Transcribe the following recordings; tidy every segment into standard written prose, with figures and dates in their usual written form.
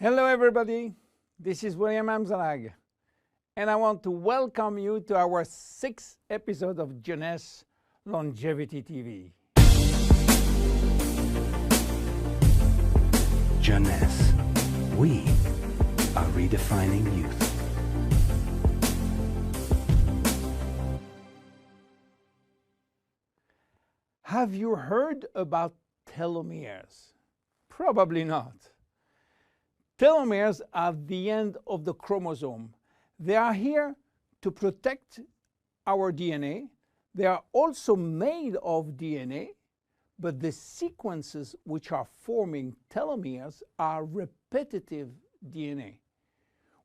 Hello everybody, this is William Amzalag, and I want to welcome you to our 6th episode of Jeunesse Longevity TV. Jeunesse, we are redefining youth. Have you heard about telomeres? Probably not. Telomeres are the end of the chromosome. They are here to protect our DNA. They are also made of DNA, but the sequences which are forming telomeres are repetitive DNA,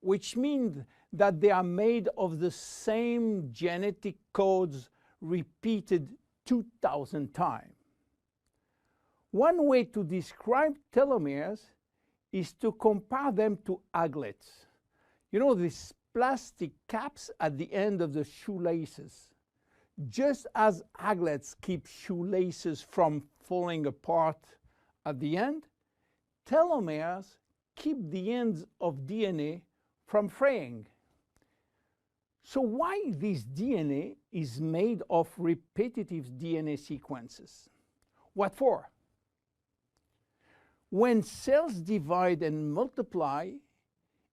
which means that they are made of the same genetic codes repeated 2,000 times. One way to describe telomeres is to compare them to aglets. You know, these plastic caps at the end of the shoelaces. Just as aglets keep shoelaces from falling apart at the end, telomeres keep the ends of DNA from fraying. So why this DNA is made of repetitive DNA sequences? What for? When cells divide and multiply,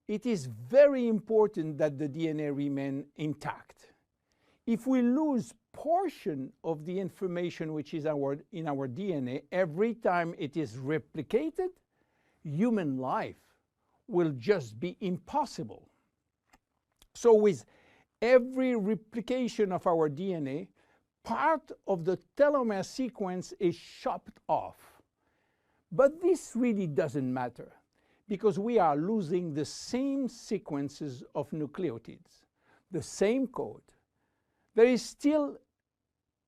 it is very important that the DNA remain intact. If we lose portion of the information which is in our DNA every time it is replicated, human life will just be impossible. So with every replication of our DNA, part of the telomere sequence is chopped off. But this really doesn't matter, because we are losing the same sequences of nucleotides, the same code. There is still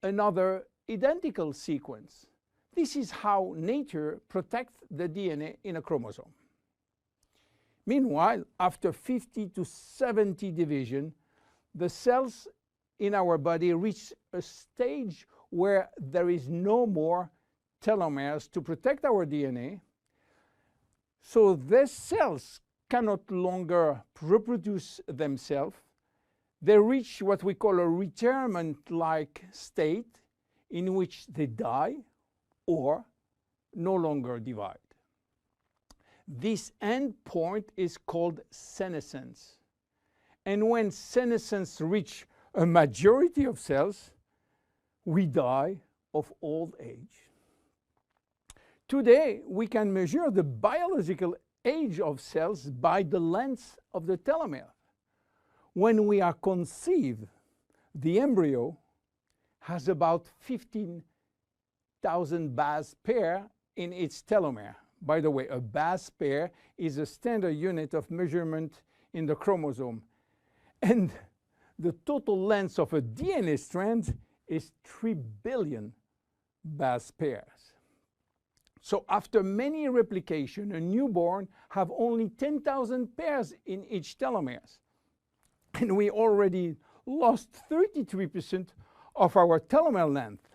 another identical sequence. This is how nature protects the DNA in a chromosome. Meanwhile, after 50 to 70 division, the cells in our body reach a stage where there is no more telomeres to protect our DNA. So these cells cannot longer reproduce themselves. They reach what we call a retirement-like state in which they die or no longer divide. This end point is called senescence. And when senescence reaches a majority of cells, we die of old age. Today, we can measure the biological age of cells by the length of the telomere. When we are conceived, the embryo has about 15,000 base pair in its telomere. By the way, a base pair is a standard unit of measurement in the chromosome. And the total length of a DNA strand is 3 billion base pairs. So after many replication, a newborn have only 10,000 pairs in each telomeres. And we already lost 33% of our telomere length.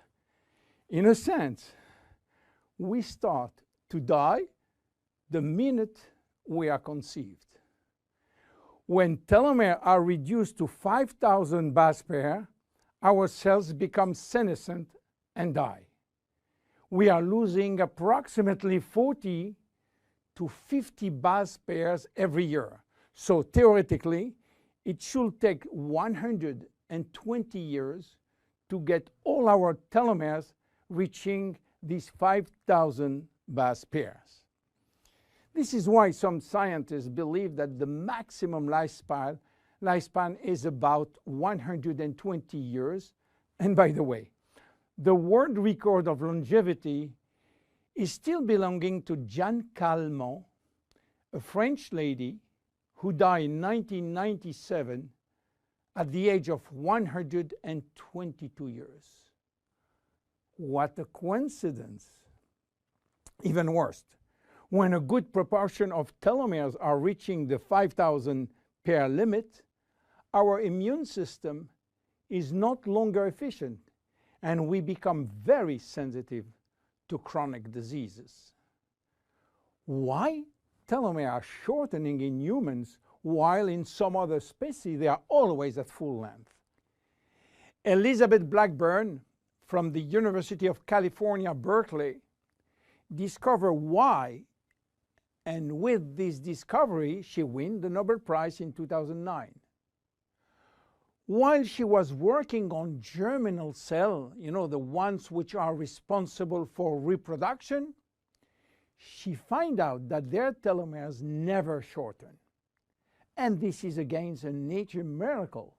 In a sense, we start to die the minute we are conceived. When telomeres are reduced to 5,000 base pairs, our cells become senescent and die. We are losing approximately 40 to 50 base pairs every year. So theoretically, it should take 120 years to get all our telomeres reaching these 5,000 base pairs. This is why some scientists believe that the maximum lifespan is about 120 years. And by the way, the world record of longevity is still belonging to Jeanne Calment, a French lady who died in 1997 at the age of 122 years. What a coincidence! Even worse, when a good proportion of telomeres are reaching the 5,000 pair limit, our immune system is not longer efficient, and we become very sensitive to chronic diseases. Why telomeres are shortening in humans, while in some other species they are always at full length. Elizabeth Blackburn from the University of California, Berkeley, discovered why, and with this discovery, she won the Nobel Prize in 2009. While she was working on germinal cells, the ones which are responsible for reproduction, she found out that their telomeres never shorten. And this is again a nature miracle,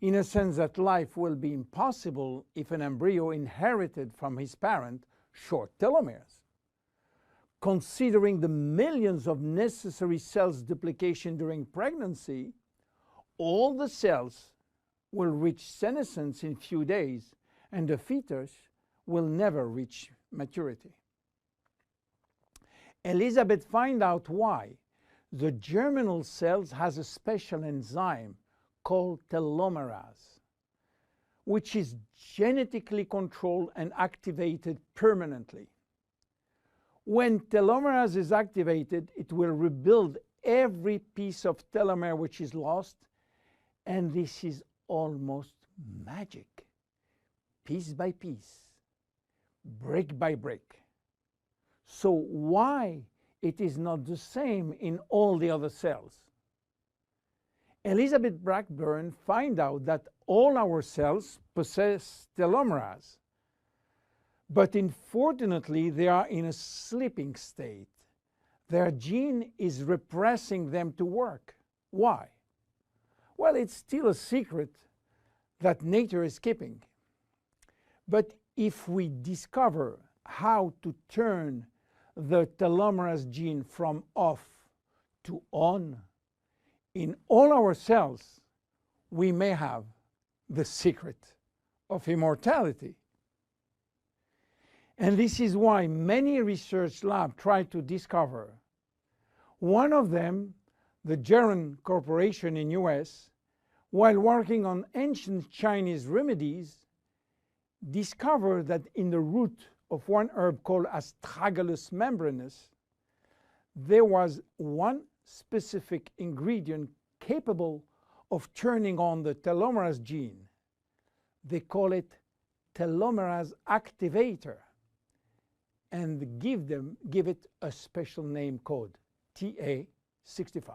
in a sense that life will be impossible if an embryo inherited from his parent short telomeres. Considering the millions of necessary cells duplication during pregnancy, all the cells will reach senescence in few days, and the fetus will never reach maturity. Elizabeth found out why. The germinal cells has a special enzyme called telomerase, which is genetically controlled and activated permanently. When telomerase is activated, it will rebuild every piece of telomere which is lost, and this is almost magic. Piece by piece, brick by brick. So why it is not the same in all the other cells? Elizabeth Blackburn found out that all our cells possess telomerase, but unfortunately they are in a sleeping state. Their gene is repressing them to work. Why? Well, it's still a secret that nature is keeping. But if we discover how to turn the telomerase gene from off to on in all our cells, we may have the secret of immortality. And this is why many research labs try to discover. One of them, the Jeunesse Corporation in US, while working on ancient Chinese remedies, discovered that in the root of one herb called Astragalus membranus, there was one specific ingredient capable of turning on the telomerase gene. They call it telomerase activator, and give it a special name code, TA65.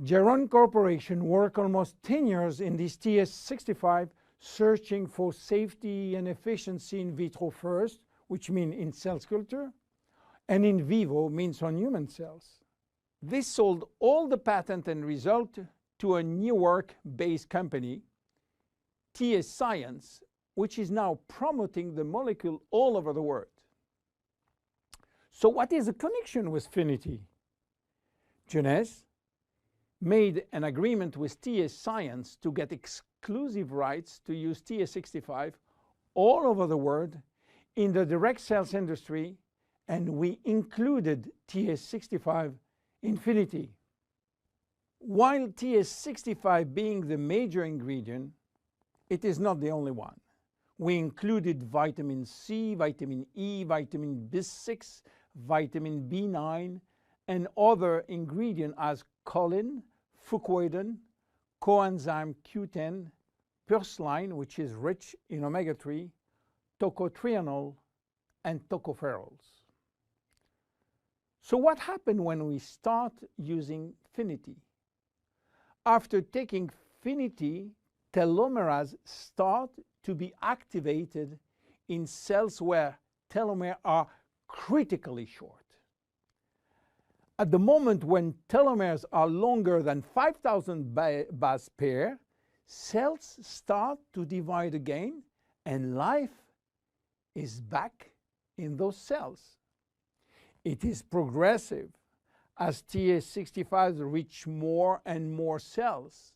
Jeunesse Corporation worked almost 10 years in this TA65, searching for safety and efficiency in vitro first, which means in cell culture, and in vivo means on human cells. This sold all the patent and result to a New York-based company, TA Science, which is now promoting the molecule all over the world. So what is the connection with Finiti? Jeunesse made an agreement with TA Science to get exclusive rights to use TA65 all over the world in the direct cells industry, and we included TA65 in Finiti. While TA65 being the major ingredient, it is not the only one. We included vitamin C, vitamin E, vitamin B6, vitamin B9, and other ingredients as choline, fucoidan, coenzyme Q10, purslane, which is rich in omega-3, tocotrienol, and tocopherols. So what happened when we start using Finiti? After taking Finiti, telomerase start to be activated in cells where telomeres are critically short. At the moment when telomeres are longer than 5,000 base pair, cells start to divide again, and life is back in those cells. It is progressive as TA65 reach more and more cells.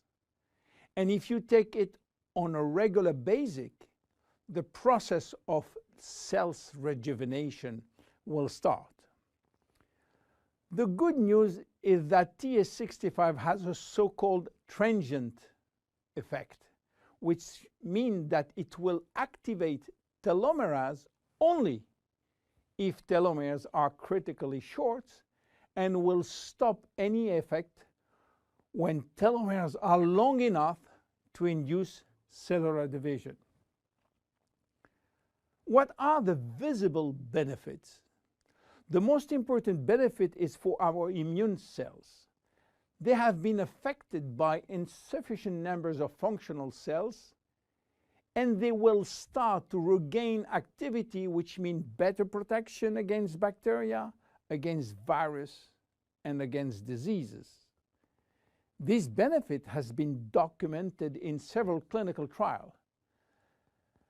And if you take it on a regular basis, the process of cells rejuvenation will start. The good news is that TA65 has a so-called transient effect, which means that it will activate telomerase only if telomeres are critically short and will stop any effect when telomeres are long enough to induce cellular division. What are the visible benefits? The most important benefit is for our immune cells. They have been affected by insufficient numbers of functional cells, and they will start to regain activity, which means better protection against bacteria, against virus, and against diseases. This benefit has been documented in several clinical trials.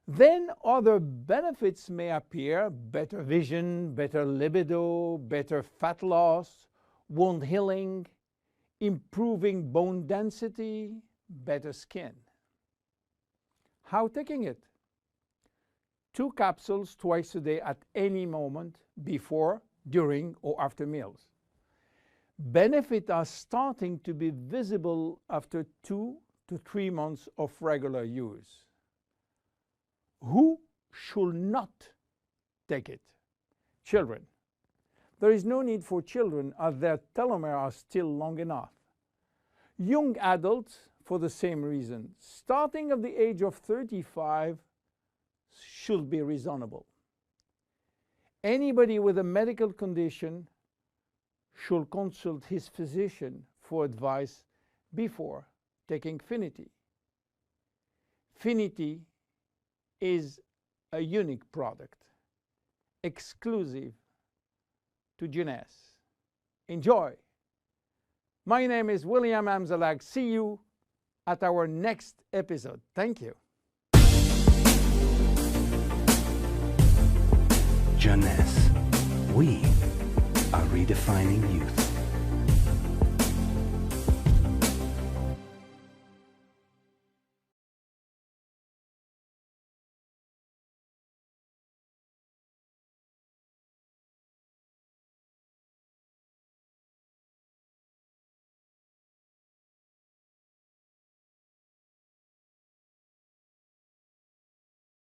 Then other benefits may appear: better vision, better libido, better fat loss, wound healing, improving bone density, better skin. How taking it? 2 capsules twice a day at any moment, before, during, or after meals. Benefits are starting to be visible after 2 to 3 months of regular use. Who should not take it? Children. There is no need for children, as their telomeres are still long enough. Young adults, for the same reason, starting at the age of 35, should be reasonable. Anybody with a medical condition should consult his physician for advice before taking Finiti. Finiti is a unique product, exclusive to Jeunesse. Enjoy! My name is William Amzalag. See you at our next episode. Thank you. Jeunesse. We are redefining youth.